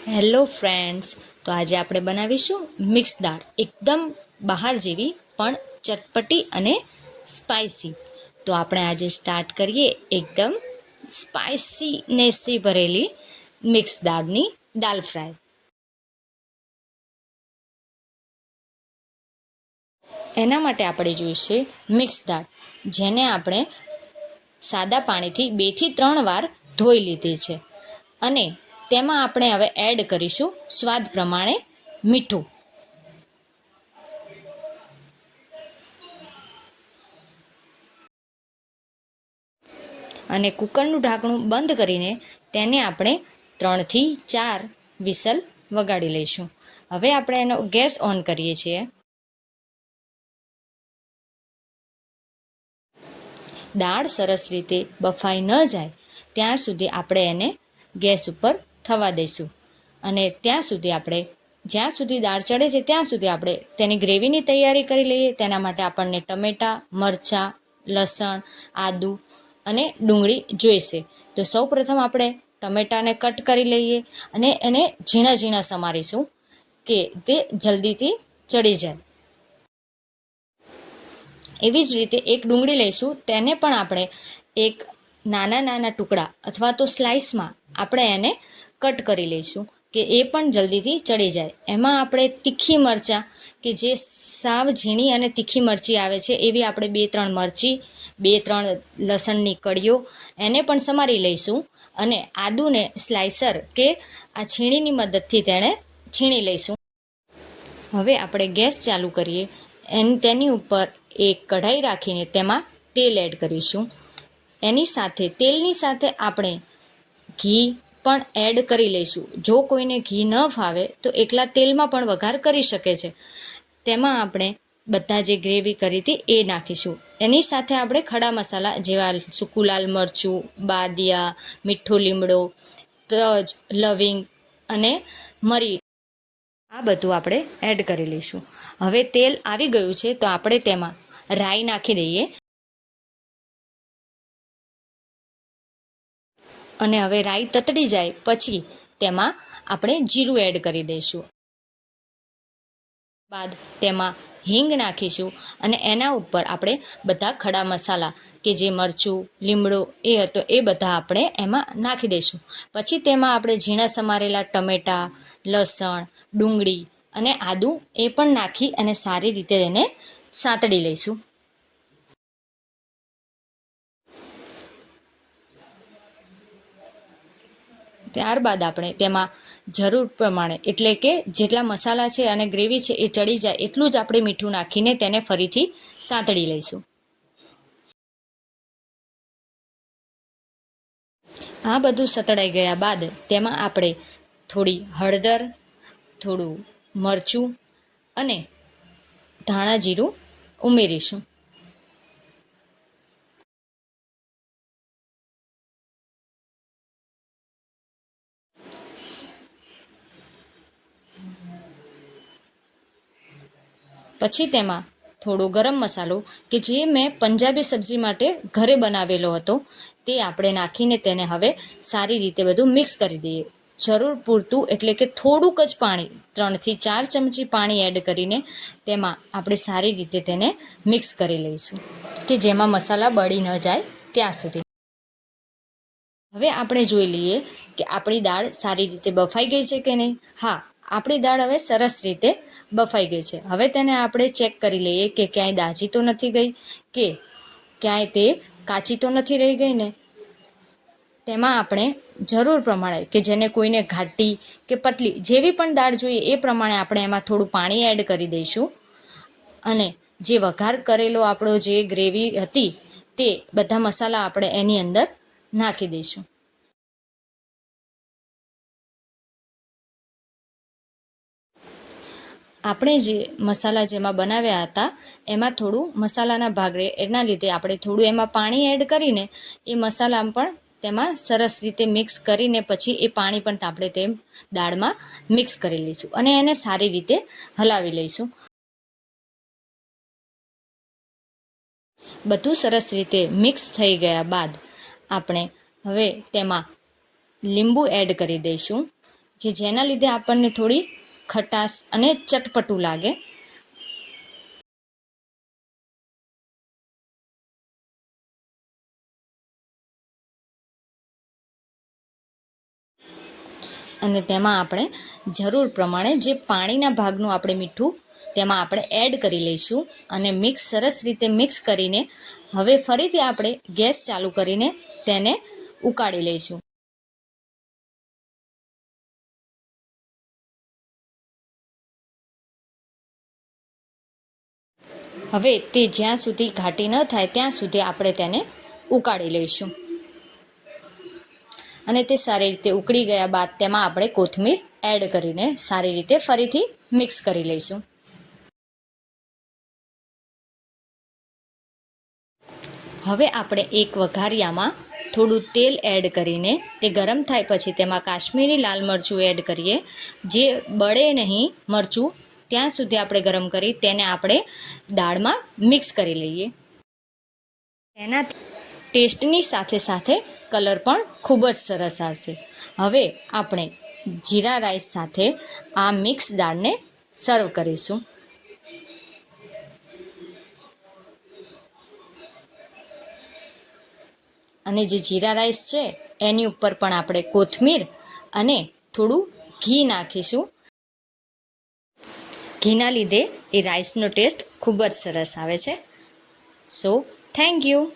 Hello friends, તો આજે આપણે બનાવીશું મિક્સ દાળ. એકદમ બહાર જેવી પણ ચટપટી અને સ્પાઇસી. તો આપણે આજે સ્ટાર્ટ કરીએ એકદમ સ્પાઇસીનેસથી ભરેલી મિક્સ દાળની દાલ ફ્રાય. એના માટે આપણે જોઈશે મિક્સ દાળ, જેને આપણે સાદા પાણીથી 2 થી 3 વાર ધોઈ લીધી છે. અને તેમાં આપણે હવે એડ કરીશું સ્વાદ પ્રમાણે મીઠું. અને કુકરનું ઢાંકણું બંધ કરીને તેને આપણે 3 થી 4 વિસલ વગાડી લઈશું. હવે આપણે એનો ગેસ ઓન કરીએ છીએ. દાળ સરસ રીતે બફાઈ ન જાય ત્યાં સુધી આપણે એને ગેસ ઉપર થવા દઈશું. અને જ્યાં સુધી દાળ ચડે છે ત્યાં સુધી આપણે તેની ગ્રેવીની તૈયારી કરી લઈએ. તેના માટે આપણને ટમેટાં, મરચાં, લસણ, આદું અને ડુંગળી જોઈશે. તો સૌપ્રથમ આપણે ટમેટાને કટ કરી લઈએ અને એને ઝીણા ઝીણા સમારીશું કે તે જલ્દીથી ચડી જાય. એવી જ રીતે એક ડુંગળી લઈશું, તેને પણ આપણે એક નાના નાના ટુકડા અથવા તો સ્લાઇસમાં આપણે એને કટ કરી લઈશું કે એ પણ જલ્દીથી ચડી જાય. એમાં આપણે તીખી મરચાં, કે જે સાવ ઝીણી અને તીખી મરચી આવે છે એવી આપણે 2-3 મરચી, 2-3 લસણની કળીઓ એને પણ સમારી લઈશું. અને આદુને સ્લાઇસર કે આ છીણીની મદદથી તેને છીણી લઈશું. હવે આપણે ગેસ ચાલુ કરીએ. તેની ઉપર એક કઢાઈ રાખીને તેમાં તેલ એડ કરીશું. તેલની સાથે આપણે ઘી પણ એડ કરી લઈશું. જો કોઈને ઘી ન ફાવે તો એકલા તેલમાં પણ વઘાર કરી શકે છે. તેમાં આપણે બધા જે ગ્રેવી કરી હતી એ નાખીશું. એની સાથે આપણે ખડા મસાલા જેવા સૂકું લાલ મરચું, બાદિયા, મીઠો લીમડો, તજ, લવિંગ અને મરી, આ બધું આપણે એડ કરી લઈશું. હવે તેલ આવી ગયું છે તો આપણે તેમાં રાઈ નાખી દઈએ. અને હવે રાઈ તતડી જાય પછી તેમાં આપણે જીરું એડ કરી દઈશું. બાદ તેમાં હિંગ નાખીશું અને એના ઉપર આપણે બધા ખડા મસાલા કે જે મરચું, લીમડો એ હતો એ બધા આપણે એમાં નાખી દઈશું. પછી તેમાં આપણે ઝીણા સમારેલા ટમેટાં, લસણ, ડુંગળી અને આદું એ પણ નાખી અને સારી રીતે એને સાંતળી લઈશું. ત્યારબાદ આપણે તેમાં જરૂર પ્રમાણે, એટલે કે જેટલા મસાલા છે અને ગ્રેવી છે એ ચડી જાય એટલું જ આપણે મીઠું નાખીને તેને ફરીથી સાંતળી લઈશું. આ બધું સતળાઈ ગયા બાદ તેમાં આપણે થોડી હળદર, થોડું મરચું અને ધાણા જીરું ઉમેરીશું. પછી તેમાં થોડો ગરમ મસાલો, કે જે મેં પંજાબી સબ્જી માટે ઘરે બનાવેલો હતો, તે આપણે નાખીને તેને હવે સારી રીતે બધું મિક્સ કરી દઈએ. જરૂર પૂરતું, એટલે કે થોડુંક જ પાણી, 3 થી 4 ચમચી પાણી એડ કરીને તેમાં આપણે સારી રીતે તેને મિક્સ કરી લઈશું કે જેમાં મસાલા બળી ન જાય ત્યાં સુધી. હવે આપણે જોઈ લઈએ કે આપણી દાળ સારી રીતે બફાઈ ગઈ છે કે નહીં. હા, આપણી દાળ હવે સરસ રીતે બફાઈ ગઈ છે. હવે તેને આપણે ચેક કરી લઈએ કે ક્યાંય દાજી તો નથી ગઈ, કે ક્યાંય તે કાચી તો નથી રહી ગઈ ને. તેમાં આપણે જરૂર પ્રમાણે, કે જેને કોઈને ઘાટી કે પતલી જેવી પણ દાળ જોઈએ એ પ્રમાણે આપણે એમાં થોડું પાણી એડ કરી દઈશું. અને જે વઘાર કરેલો આપણો જે ગ્રેવી હતી તે બધા મસાલા આપણે એની અંદર નાખી દઈશું. આપણે જે મસાલા જેમાં બનાવ્યા હતા એમાં થોડું મસાલાના ભાગ રહે એના લીધે આપણે થોડું એમાં પાણી એડ કરીને એ મસાલા પણ તેમાં સરસ રીતે મિક્સ કરીને પછી એ પાણી પણ આપણે તે દાળમાં મિક્સ કરી લઈશું અને એને સારી રીતે હલાવી લઈશું. બધું સરસ રીતે મિક્સ થઈ ગયા બાદ આપણે હવે તેમાં લીંબુ એડ કરી દઈશું. કે જેના લીધે આપણને થોડી ખટાશ અને ચટપટું લાગે. અને તેમાં આપણે જરૂર પ્રમાણે જે પાણીના ભાગનું આપણે મીઠું તેમાં આપણે એડ કરી લઈશું અને સરસ રીતે મિક્સ કરીને હવે ફરીથી આપણે ગેસ ચાલુ કરીને તેને ઉકાળી લઈશું. હવે તે જ્યાં સુધી ઘાટી ન થાય ત્યાં સુધી આપણે તેને ઉકાળી લઈશું. અને તે સારી રીતે ઉકળી ગયા બાદ તેમાં આપણે કોથમીર એડ કરીને સારી રીતે ફરીથી મિક્સ કરી લઈશું. હવે આપણે એક વઘારિયામાં થોડું તેલ એડ કરીને તે ગરમ થાય પછી તેમાં કાશ્મીરી લાલ મરચું એડ કરીએ. જે બળે નહીં મરચું ત્યાં સુધી આપણે ગરમ કરી તેને આપણે દાળમાં મિક્સ કરી લઈએ. તેના ટેસ્ટની સાથે સાથે કલર પણ ખૂબ જ સરસ આવશે. હવે આપણે જીરા રાઈસ સાથે આ મિક્સ દાળને સર્વ કરીશું. અને જે જીરા રાઈસ છે એની ઉપર પણ આપણે કોથમીર અને થોડું ઘી નાખીશું. ઘીના લીધે એ રાઈસનો ટેસ્ટ ખૂબ જ સરસ આવે છે. So thank you.